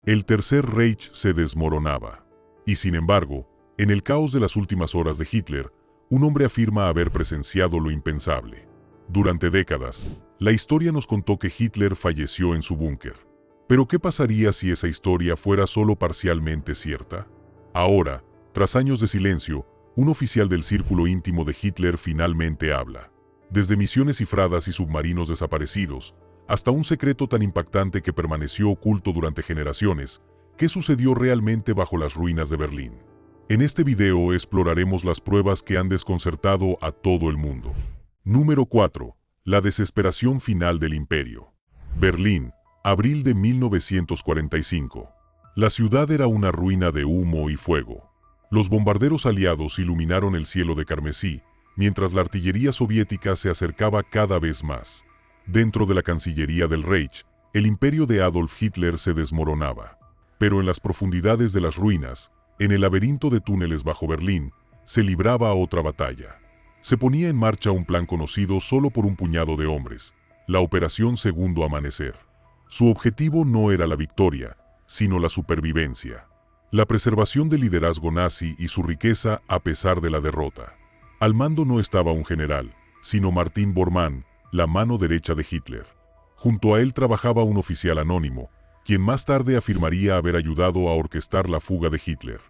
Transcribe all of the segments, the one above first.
El Tercer Reich se desmoronaba. Y sin embargo, en el caos de las últimas horas de Hitler, un hombre afirma haber presenciado lo impensable. Durante décadas, la historia nos contó que Hitler falleció en su búnker. Pero ¿qué pasaría si esa historia fuera solo parcialmente cierta? Ahora, tras años de silencio, un oficial del círculo íntimo de Hitler finalmente habla. Desde misiones cifradas y submarinos desaparecidos, hasta un secreto tan impactante que permaneció oculto durante generaciones, ¿qué sucedió realmente bajo las ruinas de Berlín? En este video exploraremos las pruebas que han desconcertado a todo el mundo. Número 4. La desesperación final del imperio. Berlín, abril de 1945. La ciudad era una ruina de humo y fuego. Los bombarderos aliados iluminaron el cielo de carmesí, mientras la artillería soviética se acercaba cada vez más. Dentro de la Cancillería del Reich, el imperio de Adolf Hitler se desmoronaba. Pero en las profundidades de las ruinas, en el laberinto de túneles bajo Berlín, se libraba otra batalla. Se ponía en marcha un plan conocido solo por un puñado de hombres, la Operación Segundo Amanecer. Su objetivo no era la victoria, sino la supervivencia. La preservación del liderazgo nazi y su riqueza a pesar de la derrota. Al mando no estaba un general, sino Martin Bormann, la mano derecha de Hitler. Junto a él trabajaba un oficial anónimo, quien más tarde afirmaría haber ayudado a orquestar la fuga de Hitler.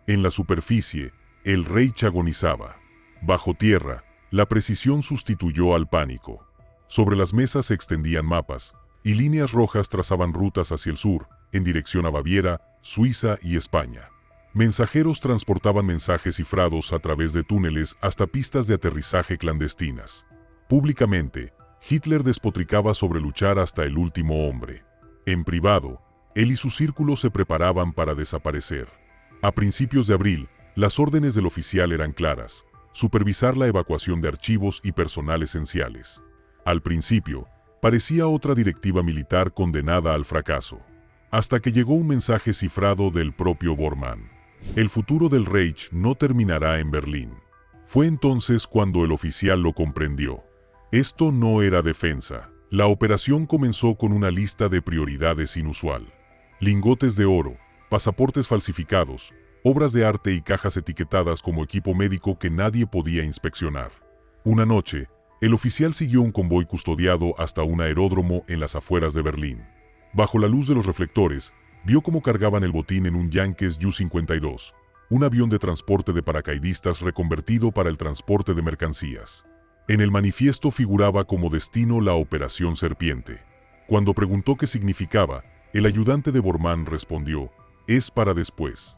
En la superficie, el Reich agonizaba. Bajo tierra, la precisión sustituyó al pánico. Sobre las mesas se extendían mapas, y líneas rojas trazaban rutas hacia el sur, en dirección a Baviera, Suiza y España. Mensajeros transportaban mensajes cifrados a través de túneles hasta pistas de aterrizaje clandestinas. Públicamente, Hitler despotricaba sobre luchar hasta el último hombre. En privado, él y su círculo se preparaban para desaparecer. A principios de abril, las órdenes del oficial eran claras: supervisar la evacuación de archivos y personal esenciales. Al principio, parecía otra directiva militar condenada al fracaso. Hasta que llegó un mensaje cifrado del propio Bormann. El futuro del Reich no terminará en Berlín. Fue entonces cuando el oficial lo comprendió. Esto no era defensa. La operación comenzó con una lista de prioridades inusual. Lingotes de oro, pasaportes falsificados, obras de arte y cajas etiquetadas como equipo médico que nadie podía inspeccionar. Una noche, el oficial siguió un convoy custodiado hasta un aeródromo en las afueras de Berlín. Bajo la luz de los reflectores, vio cómo cargaban el botín en un Yankee Ju-52, un avión de transporte de paracaidistas reconvertido para el transporte de mercancías. En el manifiesto figuraba como destino la Operación Serpiente. Cuando preguntó qué significaba, el ayudante de Bormann respondió: «Es para después».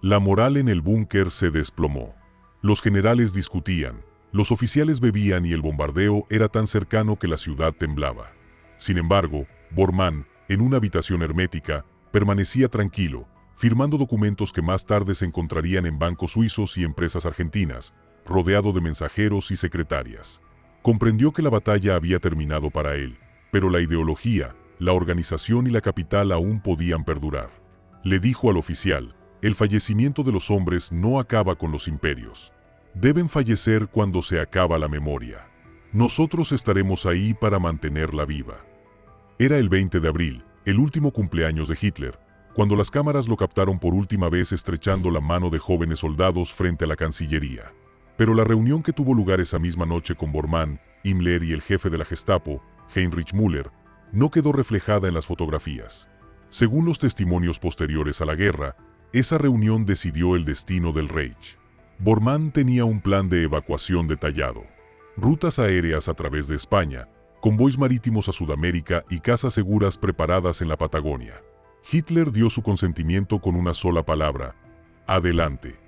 La moral en el búnker se desplomó. Los generales discutían, los oficiales bebían y el bombardeo era tan cercano que la ciudad temblaba. Sin embargo, Bormann, en una habitación hermética, permanecía tranquilo, firmando documentos que más tarde se encontrarían en bancos suizos y empresas argentinas, rodeado de mensajeros y secretarias. Comprendió que la batalla había terminado para él, pero la ideología, la organización y la capital aún podían perdurar. Le dijo al oficial: «El fallecimiento de los hombres no acaba con los imperios. Deben fallecer cuando se acaba la memoria. Nosotros estaremos ahí para mantenerla viva». Era el 20 de abril, el último cumpleaños de Hitler, cuando las cámaras lo captaron por última vez estrechando la mano de jóvenes soldados frente a la Cancillería. Pero la reunión que tuvo lugar esa misma noche con Bormann, Himmler y el jefe de la Gestapo, Heinrich Müller, no quedó reflejada en las fotografías. Según los testimonios posteriores a la guerra, esa reunión decidió el destino del Reich. Bormann tenía un plan de evacuación detallado. Rutas aéreas a través de España, convoys marítimos a Sudamérica y casas seguras preparadas en la Patagonia. Hitler dio su consentimiento con una sola palabra: «Adelante».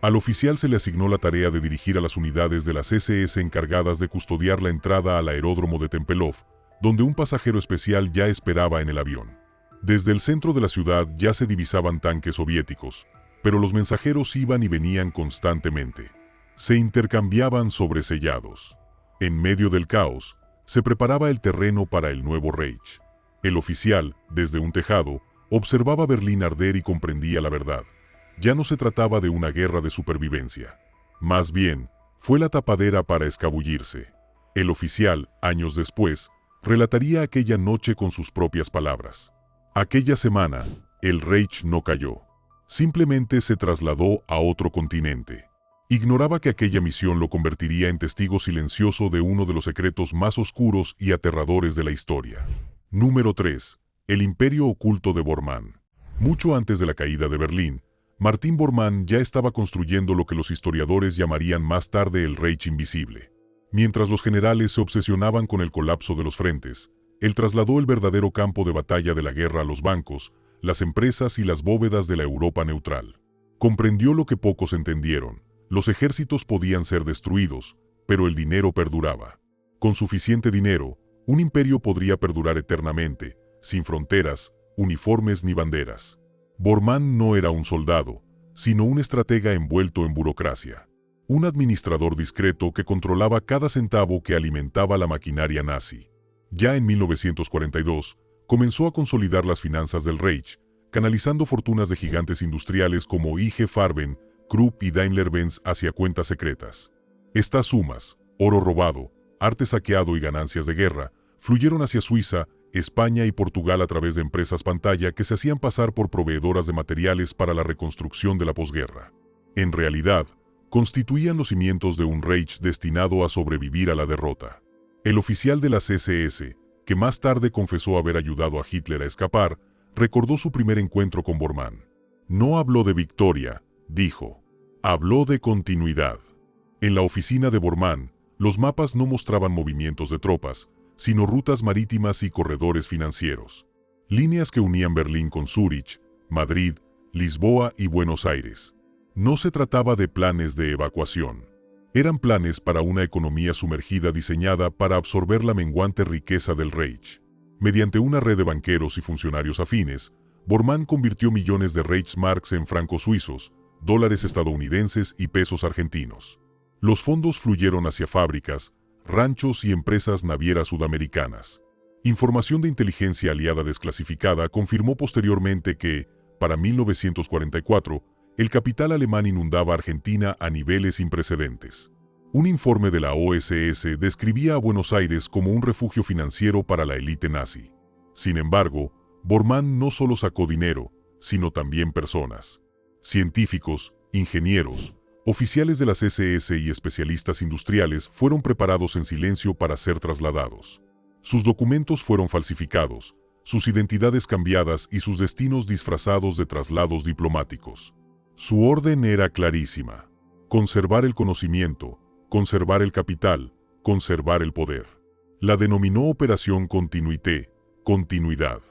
Al oficial se le asignó la tarea de dirigir a las unidades de las SS encargadas de custodiar la entrada al aeródromo de Tempelhof, donde un pasajero especial ya esperaba en el avión. Desde el centro de la ciudad ya se divisaban tanques soviéticos, pero los mensajeros iban y venían constantemente. Se intercambiaban sobresellados. En medio del caos, se preparaba el terreno para el nuevo Reich. El oficial, desde un tejado, observaba Berlín arder y comprendía la verdad. Ya no se trataba de una guerra de supervivencia. Más bien, fue la tapadera para escabullirse. El oficial, años después, relataría aquella noche con sus propias palabras. Aquella semana, el Reich no cayó. Simplemente se trasladó a otro continente. Ignoraba que aquella misión lo convertiría en testigo silencioso de uno de los secretos más oscuros y aterradores de la historia. Número 3. El Imperio Oculto de Bormann. Mucho antes de la caída de Berlín, Martin Bormann ya estaba construyendo lo que los historiadores llamarían más tarde el Reich Invisible. Mientras los generales se obsesionaban con el colapso de los frentes, él trasladó el verdadero campo de batalla de la guerra a los bancos, las empresas y las bóvedas de la Europa neutral. Comprendió lo que pocos entendieron: los ejércitos podían ser destruidos, pero el dinero perduraba. Con suficiente dinero, un imperio podría perdurar eternamente, sin fronteras, uniformes ni banderas. Bormann no era un soldado, sino un estratega envuelto en burocracia. Un administrador discreto que controlaba cada centavo que alimentaba la maquinaria nazi. Ya en 1942, comenzó a consolidar las finanzas del Reich, canalizando fortunas de gigantes industriales como IG Farben, Krupp y Daimler-Benz hacia cuentas secretas. Estas sumas, oro robado, arte saqueado y ganancias de guerra, fluyeron hacia Suiza, España y Portugal a través de empresas pantalla que se hacían pasar por proveedoras de materiales para la reconstrucción de la posguerra. En realidad, constituían los cimientos de un Reich destinado a sobrevivir a la derrota. El oficial de las SS, que más tarde confesó haber ayudado a Hitler a escapar, recordó su primer encuentro con Bormann. No habló de victoria, dijo. Habló de continuidad. En la oficina de Bormann, los mapas no mostraban movimientos de tropas, sino rutas marítimas y corredores financieros. Líneas que unían Berlín con Zúrich, Madrid, Lisboa y Buenos Aires. No se trataba de planes de evacuación. Eran planes para una economía sumergida diseñada para absorber la menguante riqueza del Reich. Mediante una red de banqueros y funcionarios afines, Bormann convirtió millones de Reichsmarks en francos suizos, dólares estadounidenses y pesos argentinos. Los fondos fluyeron hacia fábricas, ranchos y empresas navieras sudamericanas. Información de inteligencia aliada desclasificada confirmó posteriormente que, para 1944, el capital alemán inundaba Argentina a niveles sin precedentes. Un informe de la OSS describía a Buenos Aires como un refugio financiero para la élite nazi. Sin embargo, Bormann no solo sacó dinero, sino también personas. Científicos, ingenieros, oficiales de las SS y especialistas industriales fueron preparados en silencio para ser trasladados. Sus documentos fueron falsificados, sus identidades cambiadas y sus destinos disfrazados de traslados diplomáticos. Su orden era clarísima: conservar el conocimiento, conservar el capital, conservar el poder. La denominó Operación Continuité, continuidad.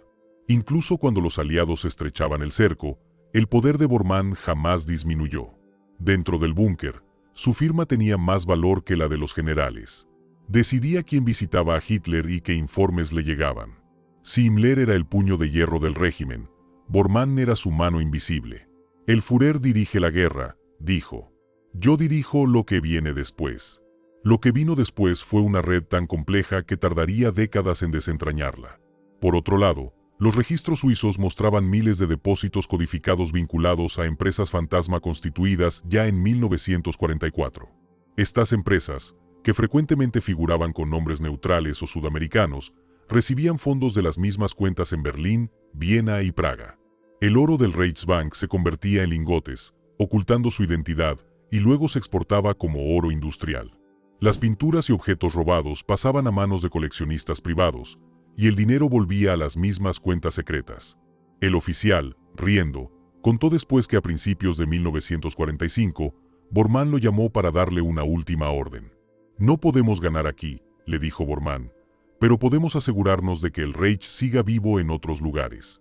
Incluso cuando los aliados estrechaban el cerco, el poder de Bormann jamás disminuyó. Dentro del búnker, su firma tenía más valor que la de los generales. Decidía quién visitaba a Hitler y qué informes le llegaban. Si Himmler era el puño de hierro del régimen, Bormann era su mano invisible. El Führer dirige la guerra, dijo. Yo dirijo lo que viene después. Lo que vino después fue una red tan compleja que tardaría décadas en desentrañarla. Por otro lado, los registros suizos mostraban miles de depósitos codificados vinculados a empresas fantasma constituidas ya en 1944. Estas empresas, que frecuentemente figuraban con nombres neutrales o sudamericanos, recibían fondos de las mismas cuentas en Berlín, Viena y Praga. El oro del Reichsbank se convertía en lingotes, ocultando su identidad, y luego se exportaba como oro industrial. Las pinturas y objetos robados pasaban a manos de coleccionistas privados, y el dinero volvía a las mismas cuentas secretas. El oficial, riendo, contó después que a principios de 1945, Bormann lo llamó para darle una última orden. No podemos ganar aquí, le dijo Bormann, pero podemos asegurarnos de que el Reich siga vivo en otros lugares.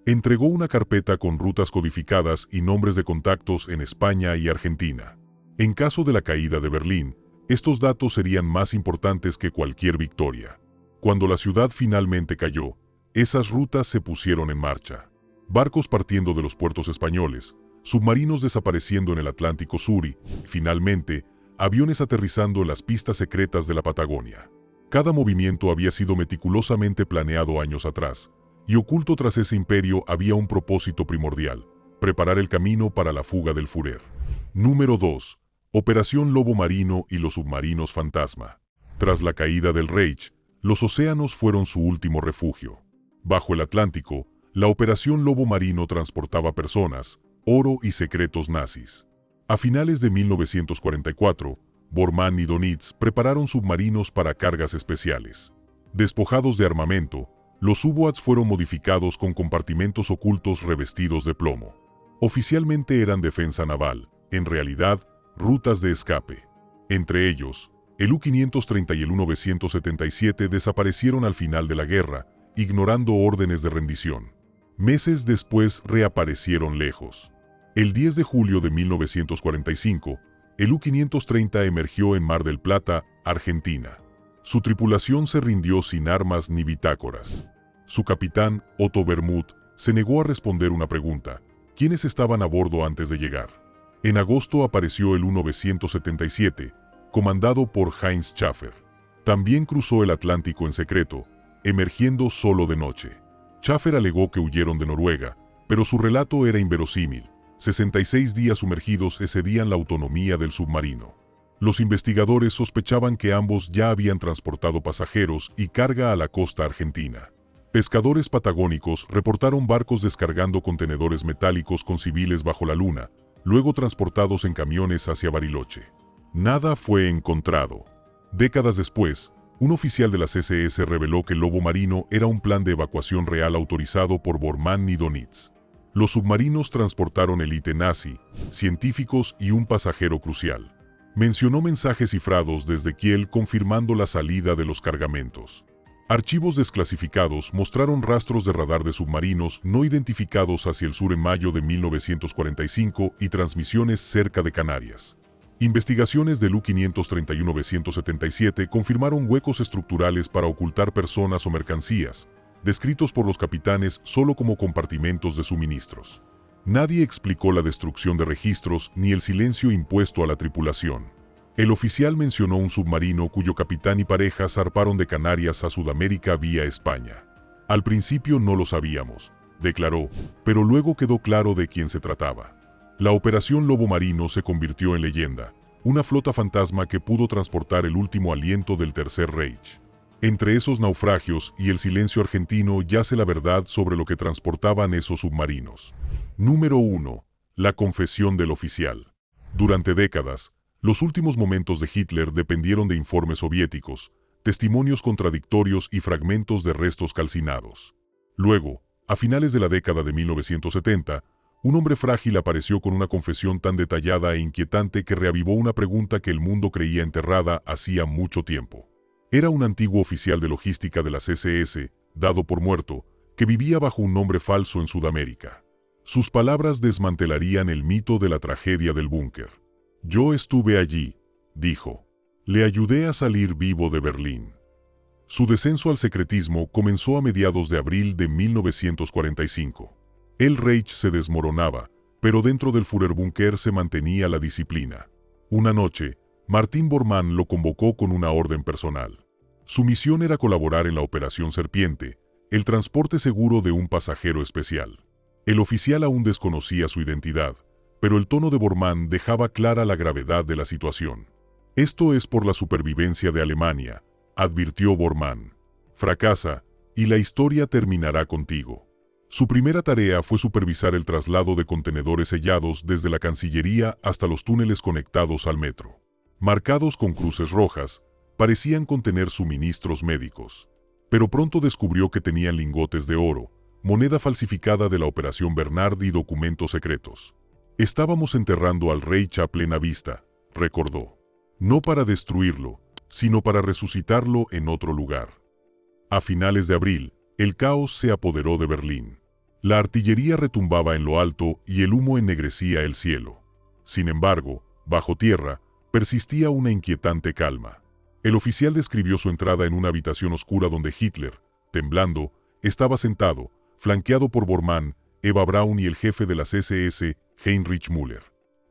Entregó una carpeta con rutas codificadas y nombres de contactos en España y Argentina. En caso de la caída de Berlín, estos datos serían más importantes que cualquier victoria. Cuando la ciudad finalmente cayó, esas rutas se pusieron en marcha. Barcos partiendo de los puertos españoles, submarinos desapareciendo en el Atlántico Sur y, finalmente, aviones aterrizando en las pistas secretas de la Patagonia. Cada movimiento había sido meticulosamente planeado años atrás, y oculto tras ese imperio había un propósito primordial: preparar el camino para la fuga del Führer. Número 2. Operación Lobo Marino y los submarinos fantasma. Tras la caída del Reich, los océanos fueron su último refugio. Bajo el Atlántico, La Operación Lobo Marino transportaba personas, oro y secretos nazis. A finales de 1944, Bormann y Dönitz prepararon submarinos para cargas especiales. Despojados de armamento, los U-Boats fueron modificados con compartimentos ocultos revestidos de plomo. Oficialmente eran defensa naval, en realidad, rutas de escape. Entre ellos, el U-530 y el U-977 desaparecieron al final de la guerra, ignorando órdenes de rendición. Meses después reaparecieron lejos. El 10 de julio de 1945, el U-530 emergió en Mar del Plata, Argentina. Su tripulación se rindió sin armas ni bitácoras. Su capitán, Otto Bermuth, se negó a responder una pregunta: ¿quiénes estaban a bordo antes de llegar? En agosto apareció el U-977, comandado por Heinz Schäfer. También cruzó el Atlántico en secreto, emergiendo solo de noche. Schäfer alegó que huyeron de Noruega, pero su relato era inverosímil. 66 días sumergidos excedían la autonomía del submarino. Los investigadores sospechaban que ambos ya habían transportado pasajeros y carga a la costa argentina. Pescadores patagónicos reportaron barcos descargando contenedores metálicos con civiles bajo la luna, luego transportados en camiones hacia Bariloche. Nada fue encontrado. Décadas después, un oficial de las SS reveló que el Lobo Marino era un plan de evacuación real autorizado por Bormann y Dönitz. Los submarinos transportaron élite nazi, científicos y un pasajero crucial. Mencionó mensajes cifrados desde Kiel confirmando la salida de los cargamentos. Archivos desclasificados mostraron rastros de radar de submarinos no identificados hacia el sur en mayo de 1945 y transmisiones cerca de Canarias. Investigaciones del U-530 y U-977 confirmaron huecos estructurales para ocultar personas o mercancías, descritos por los capitanes solo como compartimentos de suministros. Nadie explicó la destrucción de registros ni el silencio impuesto a la tripulación. El oficial mencionó un submarino cuyo capitán y pareja zarparon de Canarias a Sudamérica vía España. Al principio no lo sabíamos, declaró, pero luego quedó claro de quién se trataba. La Operación Lobo Marino se convirtió en leyenda, una flota fantasma que pudo transportar el último aliento del Tercer Reich. Entre esos naufragios y el silencio argentino yace la verdad sobre lo que transportaban esos submarinos. Número 1. La confesión del oficial. Durante décadas, los últimos momentos de Hitler dependieron de informes soviéticos, testimonios contradictorios y fragmentos de restos calcinados. Luego, a finales de la década de 1970, un hombre frágil apareció con una confesión tan detallada e inquietante que reavivó una pregunta que el mundo creía enterrada hacía mucho tiempo. Era un antiguo oficial de logística de las SS, dado por muerto, que vivía bajo un nombre falso en Sudamérica. Sus palabras desmantelarían el mito de la tragedia del búnker. «Yo estuve allí», dijo. «Le ayudé a salir vivo de Berlín». Su descenso al secretismo comenzó a mediados de abril de 1945. El Reich se desmoronaba, pero dentro del Führerbunker se mantenía la disciplina. Una noche, Martin Bormann lo convocó con una orden personal. Su misión era colaborar en la Operación Serpiente, el transporte seguro de un pasajero especial. El oficial aún desconocía su identidad, pero el tono de Bormann dejaba clara la gravedad de la situación. «Esto es por la supervivencia de Alemania», advirtió Bormann. «Fracasa, y la historia terminará contigo». Su primera tarea fue supervisar el traslado de contenedores sellados desde la Cancillería hasta los túneles conectados al metro. Marcados con cruces rojas, parecían contener suministros médicos. Pero pronto descubrió que tenían lingotes de oro, moneda falsificada de la Operación Bernard y documentos secretos. «Estábamos enterrando al Reich a plena vista», recordó. «No para destruirlo, sino para resucitarlo en otro lugar». A finales de abril, el caos se apoderó de Berlín. La artillería retumbaba en lo alto y el humo ennegrecía el cielo. Sin embargo, bajo tierra, persistía una inquietante calma. El oficial describió su entrada en una habitación oscura donde Hitler, temblando, estaba sentado, flanqueado por Bormann, Eva Braun y el jefe de las SS, Heinrich Müller.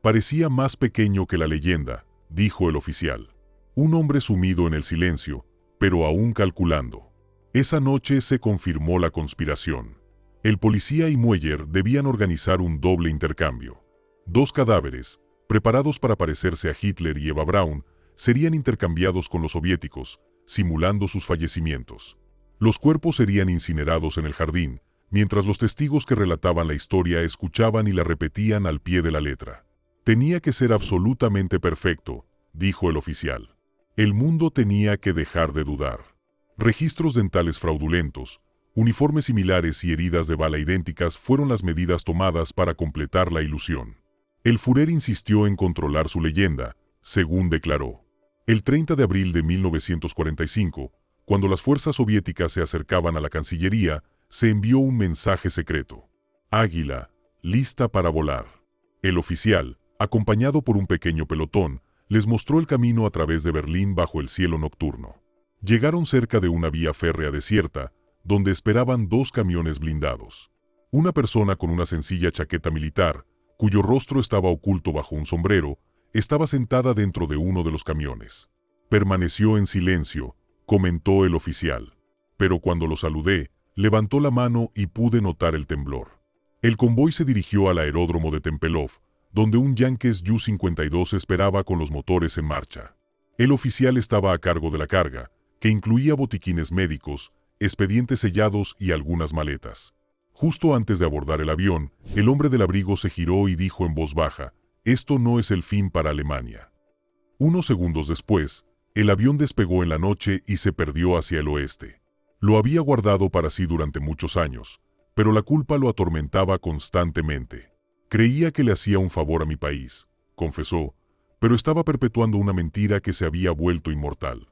«Parecía más pequeño que la leyenda», dijo el oficial. «Un hombre sumido en el silencio, pero aún calculando». Esa noche se confirmó la conspiración. El policía y Müller debían organizar un doble intercambio. Dos cadáveres, preparados para parecerse a Hitler y Eva Braun, serían intercambiados con los soviéticos, simulando sus fallecimientos. Los cuerpos serían incinerados en el jardín, mientras los testigos que relataban la historia escuchaban y la repetían al pie de la letra. Tenía que ser absolutamente perfecto, dijo el oficial. El mundo tenía que dejar de dudar. Registros dentales fraudulentos, uniformes similares y heridas de bala idénticas fueron las medidas tomadas para completar la ilusión. El Führer insistió en controlar su leyenda, según declaró. El 30 de abril de 1945, cuando las fuerzas soviéticas se acercaban a la Cancillería, se envió un mensaje secreto. Águila, lista para volar. El oficial, acompañado por un pequeño pelotón, les mostró el camino a través de Berlín bajo el cielo nocturno. Llegaron cerca de una vía férrea desierta, donde esperaban 2 camiones blindados. Una persona con una sencilla chaqueta militar, cuyo rostro estaba oculto bajo un sombrero, estaba sentada dentro de uno de los camiones. Permaneció en silencio, comentó el oficial. Pero cuando lo saludé, levantó la mano y pude notar el temblor. El convoy se dirigió al aeródromo de Tempelhof, donde un Yankee Ju-52 esperaba con los motores en marcha. El oficial estaba a cargo de la carga, que incluía botiquines médicos, expedientes sellados y algunas maletas. Justo antes de abordar el avión, el hombre del abrigo se giró y dijo en voz baja: «Esto no es el fin para Alemania». Unos segundos después, el avión despegó en la noche y se perdió hacia el oeste. Lo había guardado para sí durante muchos años, pero la culpa lo atormentaba constantemente. Creía que le hacía un favor a mi país, confesó, pero estaba perpetuando una mentira que se había vuelto inmortal.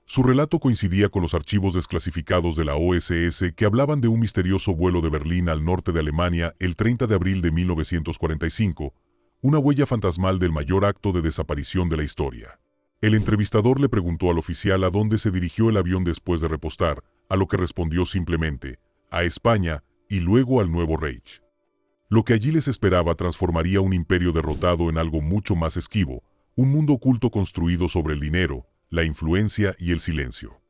Su relato coincidía con los archivos desclasificados de la OSS que hablaban de un misterioso vuelo de Berlín al norte de Alemania el 30 de abril de 1945, una huella fantasmal del mayor acto de desaparición de la historia. El entrevistador le preguntó al oficial a dónde se dirigió el avión después de repostar, a lo que respondió simplemente: a España y luego al Nuevo Reich. Lo que allí les esperaba transformaría un imperio derrotado en algo mucho más esquivo, un mundo oculto construido sobre el dinero, la influencia y el silencio.